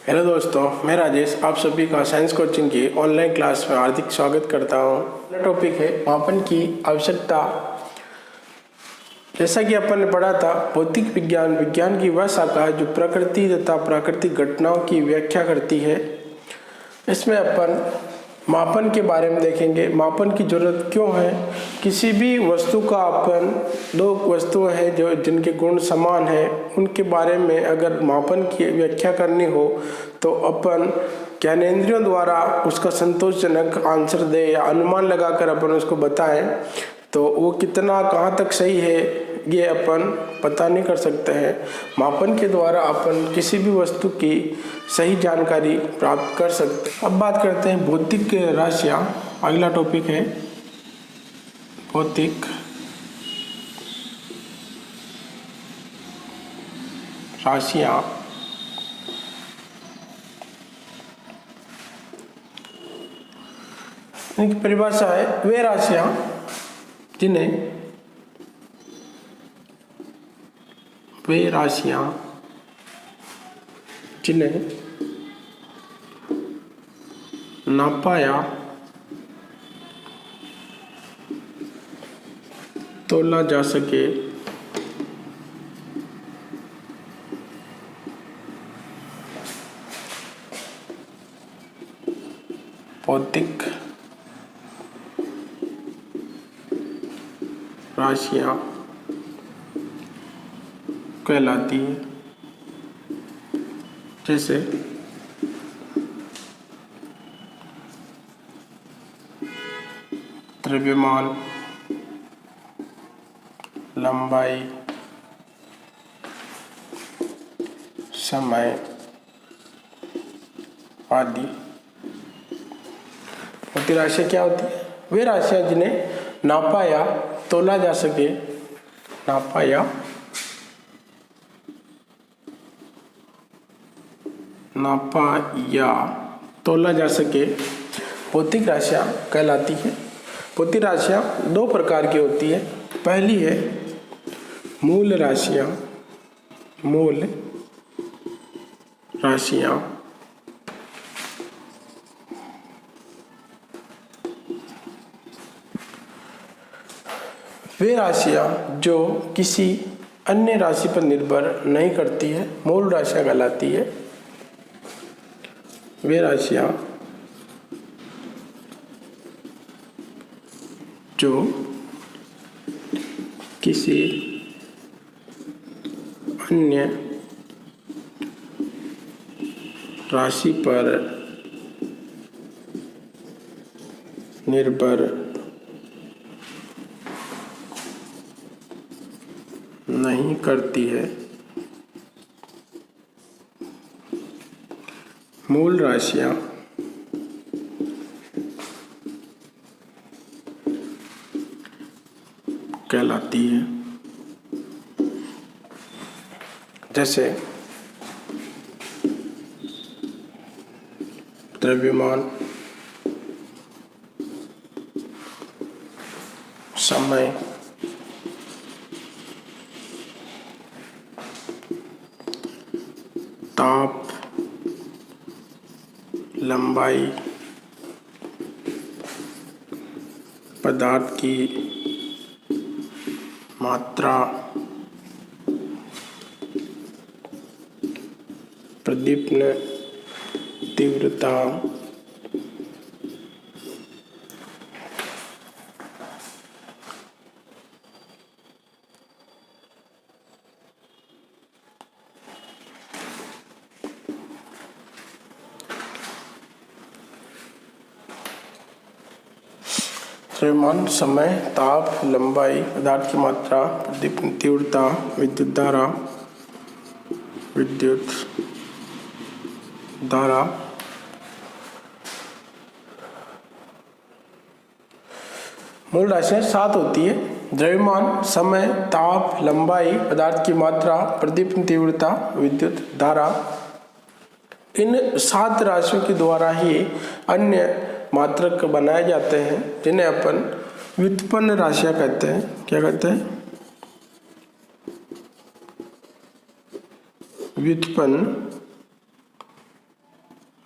Hello दोस्तों, मैं राजेश आप सभी का साइंस कोचिंग की ऑनलाइन क्लास में हार्दिक स्वागत करता हूँ। पहला टॉपिक है मापन की आवश्यकता। जैसा कि अपन ने पढ़ा था, भौतिक विज्ञान विज्ञान की वह शाखा है जो प्रकृति तथा प्राकृतिक घटनाओं की व्याख्या करती है। इसमें अपन मापन के बारे में देखेंगे। मापन की जरूरत क्यों है? किसी भी वस्तु का अपन दो वस्तुएं हैं जो जिनके गुण समान हैं, उनके बारे में अगर मापन की व्याख्या करनी हो तो अपन ज्ञानेंद्रियों द्वारा उसका संतोषजनक आंसर दे या अनुमान लगाकर अपन उसको बताएं तो वो कितना कहाँ तक सही है ये अपन पता नहीं कर सकते हैं। मापन के द्वारा अपन किसी भी वस्तु की सही जानकारी प्राप्त कर सकते हैं। अब बात करते हैं भौतिक राशियाँ। अगला टॉपिक है भौतिक राशियाँ। इनकी परिभाषा है वे राशियाँ जिन्हें नापा या तोला जा सके, भौतिक राशियाँ कहलाती है। जैसे द्रव्यमान, लंबाई, समय आदि। भौतिक राशियाँ क्या होती है? वे राशियाँ जिन्हें नापा या तोला जा सके, नापा या तोला जा सके भौतिक राशियाँ कहलाती है। भौतिक राशियाँ दो प्रकार की होती है। पहली है मूल राशियाँ। वे राशियाँ जो किसी अन्य राशि पर निर्भर नहीं करती है, मूल राशियाँ कहलाती है। वे राशियाँ जो किसी अन्य राशि पर निर्भर नहीं करती है, मूल राशियाँ कहलाती है। जैसे द्रव्यमान, समय, ताप, लंबाई, पदार्थ की मात्रा, प्रदीप्न तीव्रता, द्रव्यमान, समय, ताप, लंबाई, पदार्थ की मात्रा, प्रदीप्न तीव्रता, विद्युत धारा, मूल राशियाँ 7 होती है। द्रव्यमान, समय, ताप, लंबाई, पदार्थ की मात्रा, प्रदीप्न तीव्रता, विद्युत धारा। इन 7 राशियों के द्वारा ही अन्य मात्रक बनाए जाते हैं जिन्हें अपन व्युत्पन्न राशियाँ कहते हैं। क्या कहते हैं? व्युत्पन्न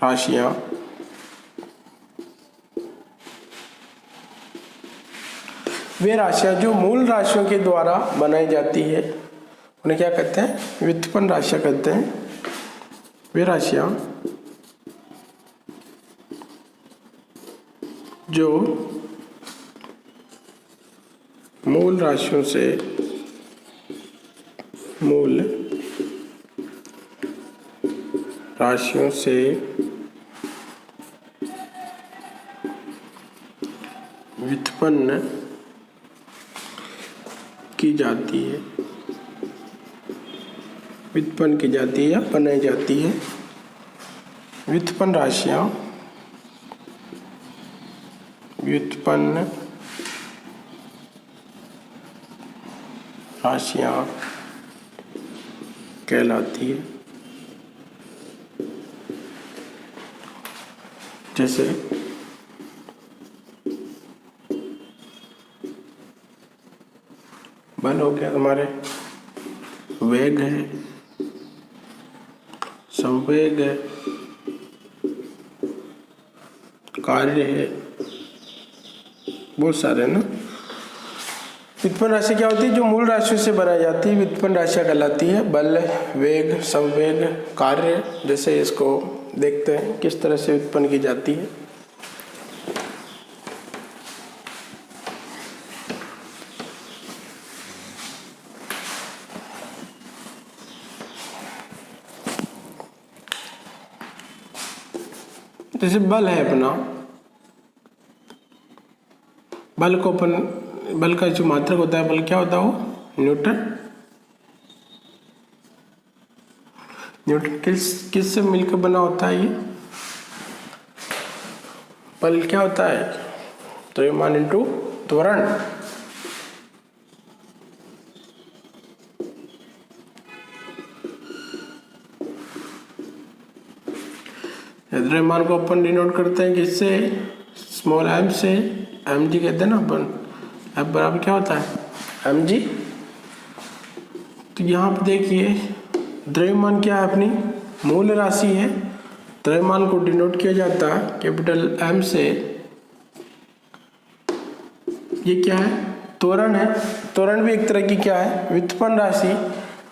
राशियां वे राशियां जो मूल राशियों के द्वारा बनाई जाती है उन्हें क्या कहते हैं? व्युत्पन्न राशियां कहते हैं। वे राशियां जो मूल राशियों से व्युत्पन्न की जाती है, या बनाई जाती है। व्युत्पन्न राशियां कहलाती है। जैसे बल हो गया हमारे, वेग है, संवेग है, कार्य है, बहुत सारे ना। व्युत्पन्न राशि क्या होती है? जो मूल राशियों से बनाई जाती है, व्युत्पन्न राशियां कहलाती है। बल, वेग, संवेग, कार्य, जैसे इसको देखते हैं किस तरह से उत्पन्न की जाती है। जैसे बल है अपना, बल का जो मात्रक होता है, बल क्या होता है? वो न्यूटन किस से मिलकर बना होता है? ये बल क्या होता है? द्रव्यमान इंटू त्वरण। द्रव्यमान को अपन डिनोट करते हैं किससे? स्मॉल m से। mg कहते हैं ना अपन। f बराबर क्या होता है? mg। तो यहाँ पे देखिए द्रव्यमान क्या है? अपनी मूल राशि है। द्रव्यमान को डिनोट किया जाता है कैपिटल M से। ये क्या है? त्वरण है। त्वरण भी एक तरह की क्या है? व्युत्पन्न राशि।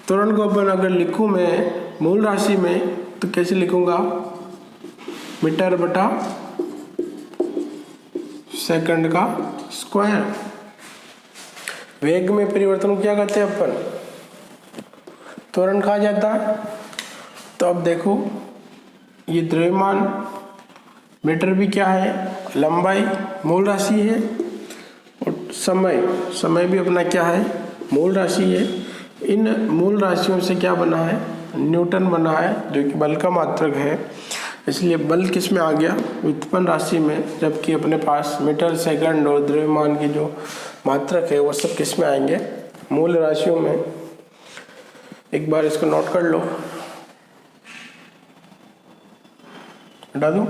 त्वरण को अपन अगर लिखूं मैं मूल राशि में तो कैसे लिखूंगा? मीटर बटा सेकंड का स्क्वायर। वेग में परिवर्तन क्या करते हैं अपन? त्वरण कहा जाता है। तो अब देखो ये द्रव्यमान, मीटर भी क्या है? लंबाई, मूल राशि है। और समय भी अपना क्या है? मूल राशि है। इन मूल राशियों से क्या बना है? न्यूटन बना है, जो कि बल का मात्रक है। इसलिए बल किस में आ गया? व्युत्पन्न राशि में। जबकि अपने पास मीटर, सेकंड और द्रव्यमान की जो मात्रक है वो सब किस में आएंगे? मूल राशियों में। एक बार इसको नोट कर लो, हटा दूं।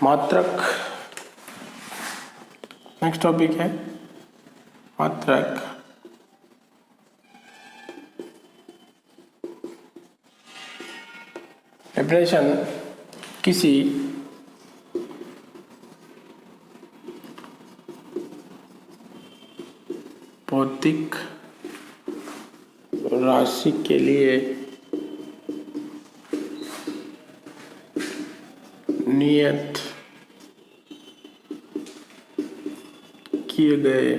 मात्रक, नेक्स्ट टॉपिक है मात्रक। डेफिनेशन किसी भौतिक राशि के लिए नियत किए गए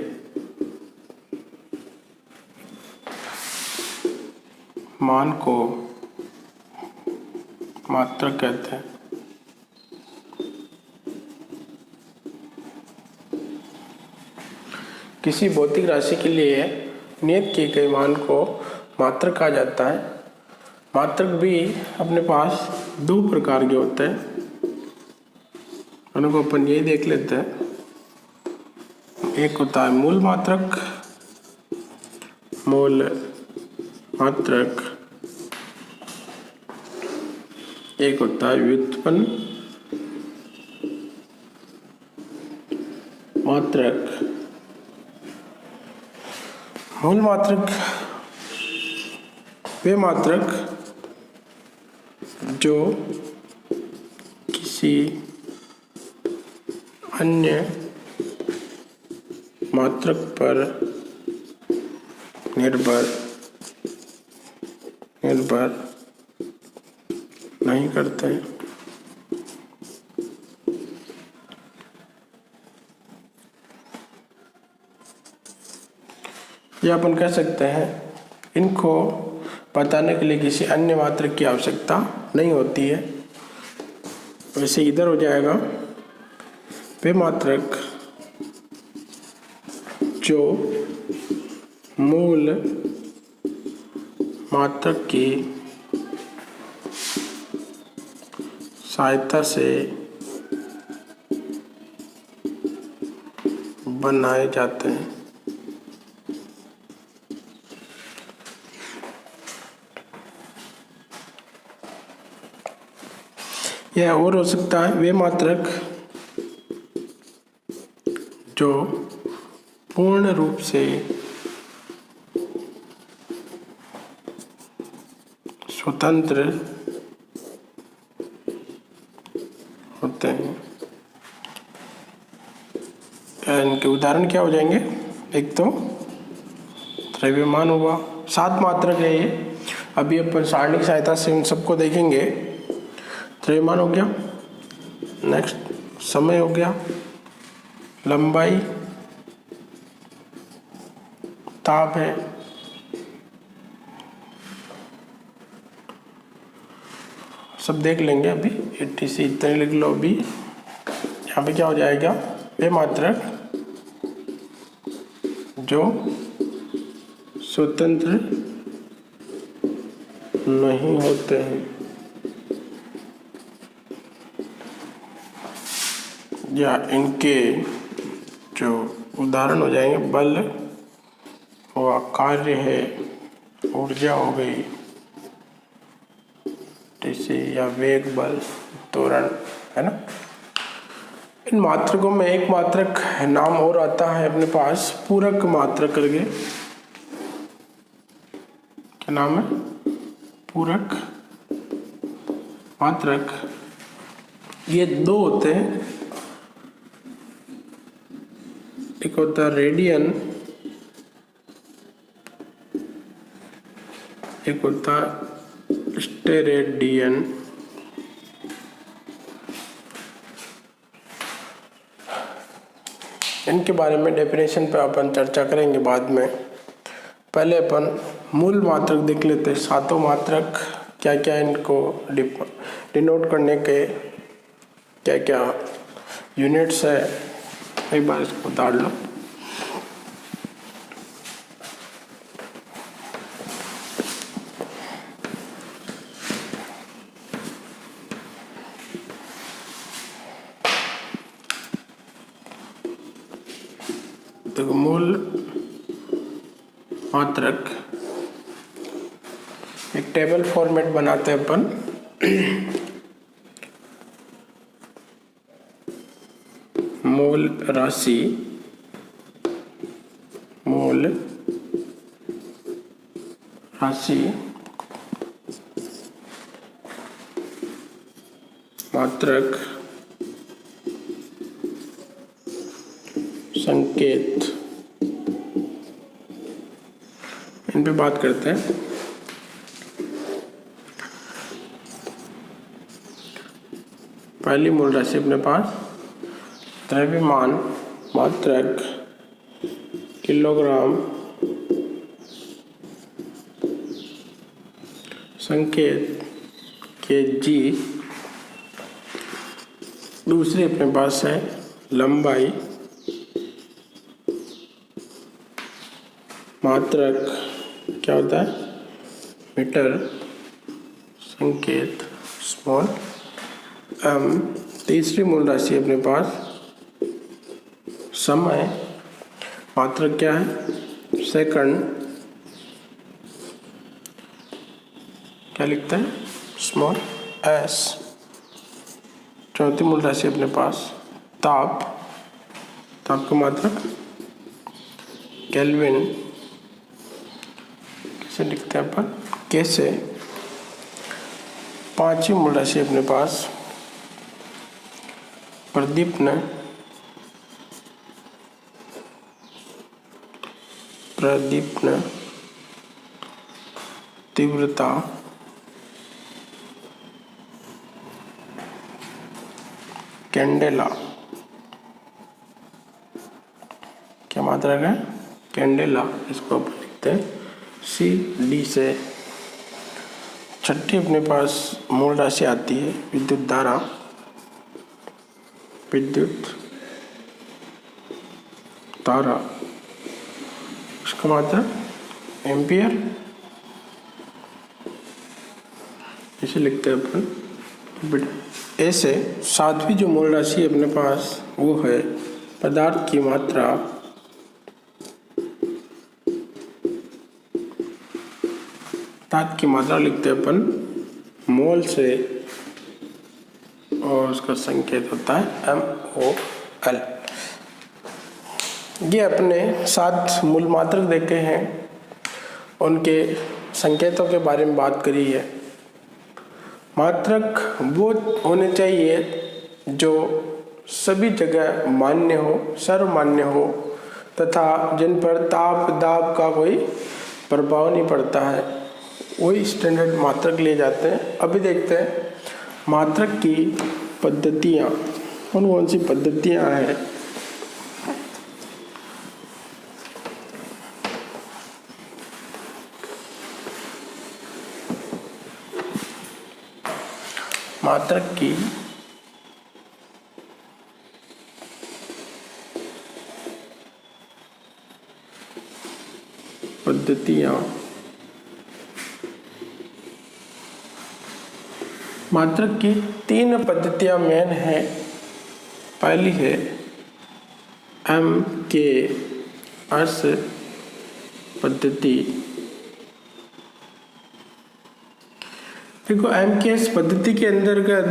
मान को मात्रक कहते हैं। किसी भौतिक राशि के लिए नियत किए गए मान को मात्रक कहा जाता है। मात्रक भी अपने पास दो प्रकार के होते हैं, उनको अपन यही देख लेते हैं। एक होता है मूल मात्रक, एक होता है व्युत्पन्न मात्रक, मूल मात्रक वे मात्रक जो किसी अन्य मात्रक पर निर्भर नहीं करते। या अपन कह सकते हैं इनको बताने के लिए किसी अन्य मात्रक की आवश्यकता नहीं होती है। वैसे इधर हो जाएगा वे मात्रक जो मूल मात्रक की सहायता से बनाए जाते हैं। यह और हो सकता है वे मात्रक जो पूर्ण रूप से स्वतंत्र होते हैं। इनके उदाहरण क्या हो जाएंगे? एक तो द्रव्यमान हुआ, 7 मात्रक है ये। अभी अपन सारणी की सहायता से उन सबको देखेंगे। द्रव्यमान हो गया, नेक्स्ट समय हो गया, लंबाई, ताप है, सब देख लेंगे अभी। 80 इतने लिख लो। अभी यहाँ पे क्या हो जाएगा? वे मात्रक जो स्वतंत्र नहीं होते हैं या इनके जो उदाहरण हो जाएंगे बल हुआ, कार्य है, ऊर्जा हो गई जैसे, या वेग, बल, त्वरण, है ना। इन मात्रकों में एक मात्रक नाम और आता है अपने पास, पूरक मात्रक करके। क्या नाम है? पूरक मात्रक। ये 2 होते हैं, एक होता है रेडियन, एक होता है स्टेरेडियन। इनके बारे में डेफिनेशन पे अपन चर्चा करेंगे बाद में। पहले अपन मूल मात्रक देख लेते हैं। 7 मात्रक क्या क्या, इनको डिनोट करने के क्या क्या यूनिट्स है, एक बार इसको उतार लो। तो मूल मात्रक एक टेबल फॉर्मेट बनाते हैं अपन। मूल राशि, मात्रक, संकेत, इन पे बात करते हैं। पहली मूल राशि अपने पास द्रव्यमान मात्रक किलोग्राम, संकेत केजी। दूसरी अपने पास है लंबाई मात्रक, क्या होता है? मीटर, संकेत स्मॉल m। तीसरी मूल राशि अपने पास समय मात्रक, क्या है? सेकंड, क्या लिखते हैं? Small s। चौथी मूल राशि अपने पास ताप, ताप का मात्रक केल्विन। कैसे लिखते हैं अपन, कैसे 5 मूल राशि अपने पास प्रदीप्न, तीव्रता, कैंडेला, क्या मात्रक है, कैंडेला, इसको अपन लिखते हैं CD से। छठी अपने पास मूल राशि आती है विद्युत धारा, विद्युत धारा, इसका मात्रक एम्पियर, इसे लिखते हैं अपन। ऐसे 7वीं जो मूल राशि अपने पास वो है पदार्थ की मात्रा, पदार्थ की मात्रा लिखते हैं अपन मोल से, और उसका संकेत होता है MOL। ये अपने 7 मूल मात्रक देखे हैं, उनके संकेतों के बारे में बात करी है। मात्रक वो होने चाहिए जो सभी जगह मान्य हो, सर्वमान्य हो, तथा जिन पर ताप दाब का कोई प्रभाव नहीं पड़ता है, वही स्टैंडर्ड मात्रक लिए जाते हैं। अभी देखते हैं मात्रक की पद्धतियाँ, कौन कौन सी पद्धतियाँ हैं। मात्रक की पद्धतियाँ, मात्रक की 3 पद्धतियाँ मेन है। पहली है MKS पद्धति। देखो MKS पद्धति के अंतर्गत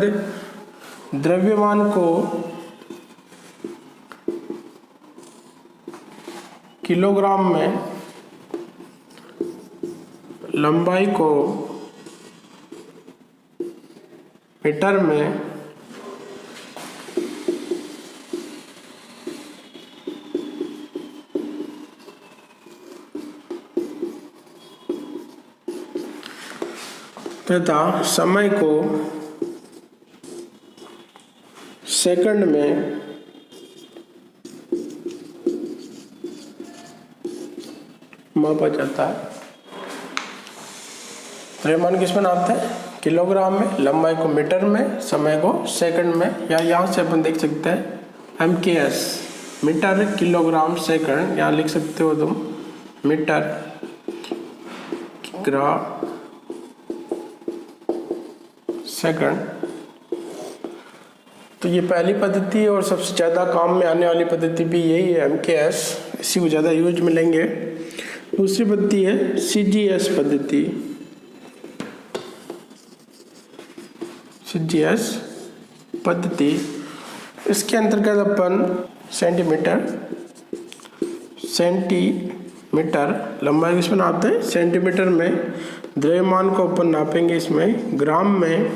द्रव्यमान को किलोग्राम में, लंबाई को मीटर में, तथा समय को सेकंड में मापा जाता है। द्रव्यमान किस में नापते हैं, किलोग्राम में, लंबाई को मीटर में, समय को सेकंड में। या यहाँ से अपन देख सकते हैं MKS मीटर किलोग्राम सेकंड, यहाँ लिख सकते हो तुम मीटर ग्राम सेकंड। तो ये पहली पद्धति है और सबसे ज़्यादा काम में आने वाली पद्धति भी यही है MKS, इसी को ज़्यादा यूज में लेंगे। दूसरी पद्धति है CGS पद्धति। CGS पद्धति, इसके अंतर्गत अपन सेंटीमीटर लंबाई किसमें नापते हैं, सेंटीमीटर में। द्रव्यमान को अपन नापेंगे इसमें ग्राम में,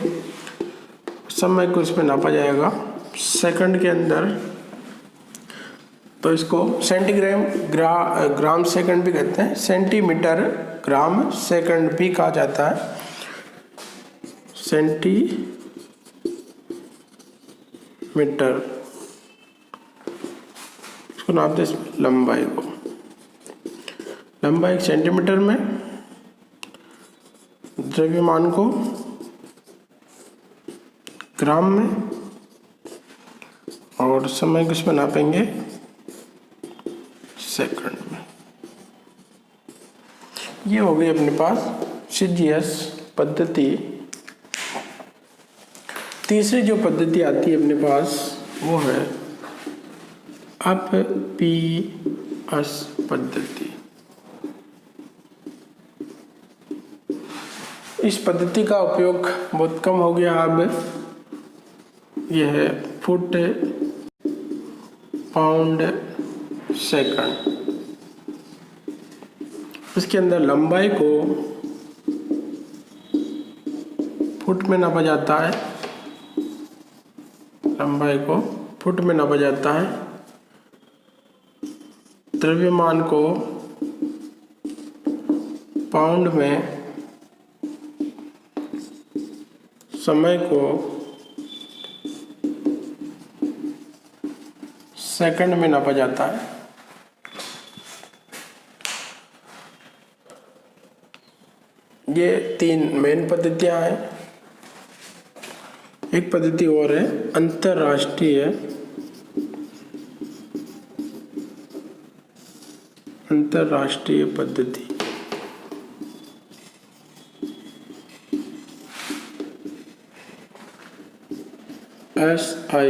समय को इसमें नापा जाएगा सेकंड के अंदर। तो इसको सेंटीग्राम ग्राम सेकंड भी कहते हैं, सेंटीमीटर ग्राम सेकंड भी कहा जाता है। सेंटीमीटर, इसको नापते हैं लंबाई को, लंबाई सेंटीमीटर में, द्रव्यमान को ग्राम में, और समय को इसमें नापेंगे सेकंड में। ये हो गई अपने पास CGS पद्धति। तीसरी जो पद्धति आती है अपने पास वो है FPS पद्धति। इस पद्धति का उपयोग बहुत कम हो गया अब। यह है फुट, पाउंड, सेकंड। इसके अंदर लंबाई को फुट में नापा जाता है, लंबाई को फुट में नापा जाता है। द्रव्यमान को पाउंड में, समय को सेकंड में नापा जाता है। ये 3 मेन पद्धतियां हैं। एक पद्धति और है अंतरराष्ट्रीय पद्धति। SI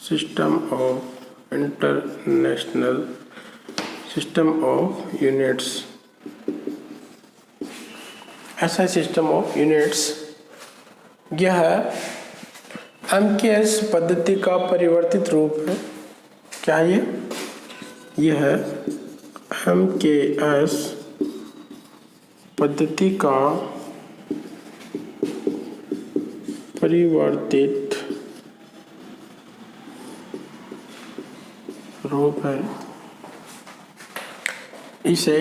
system of international system of units. SI system of units यह MKS पद्धति का परिवर्तित रूप है। क्या यह MKS पद्धति का परिवर्तित रूप है। इसे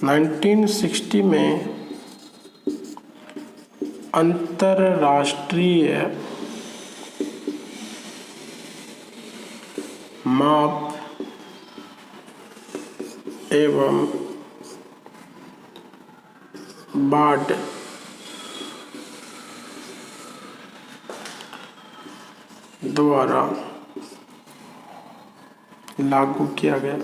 (1960) में अंतरराष्ट्रीय माप एवं बाट द्वारा लागू किया गया।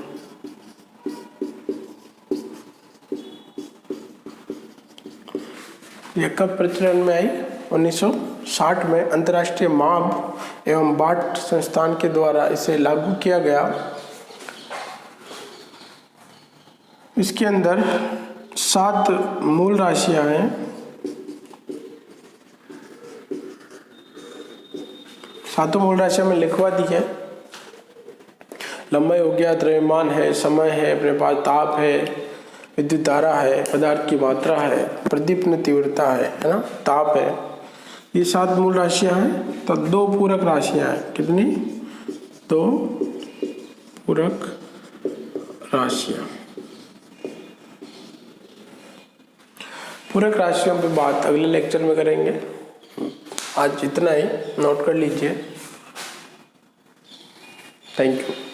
यह कब प्रचलन में आई? 1960 में अंतर्राष्ट्रीय माप एवं बाट संस्थान के द्वारा इसे लागू किया गया। इसके अंदर 7 मूल राशियां हैं। 7 मूल राशियां में लिखवा दी है। लंबाई हो गया, द्रव्यमान है, समय है, अपने पास ताप है, विद्युत धारा है, पदार्थ की मात्रा है, प्रदीप्न तीव्रता है ना, ताप है। ये 7 मूल राशियां हैं। तो 2 पूरक राशियां हैं। कितनी? 2 पूरक राशियां। पूरक राशियों पे बात अगले लेक्चर में करेंगे। आज इतना ही, नोट कर लीजिए। Thank you.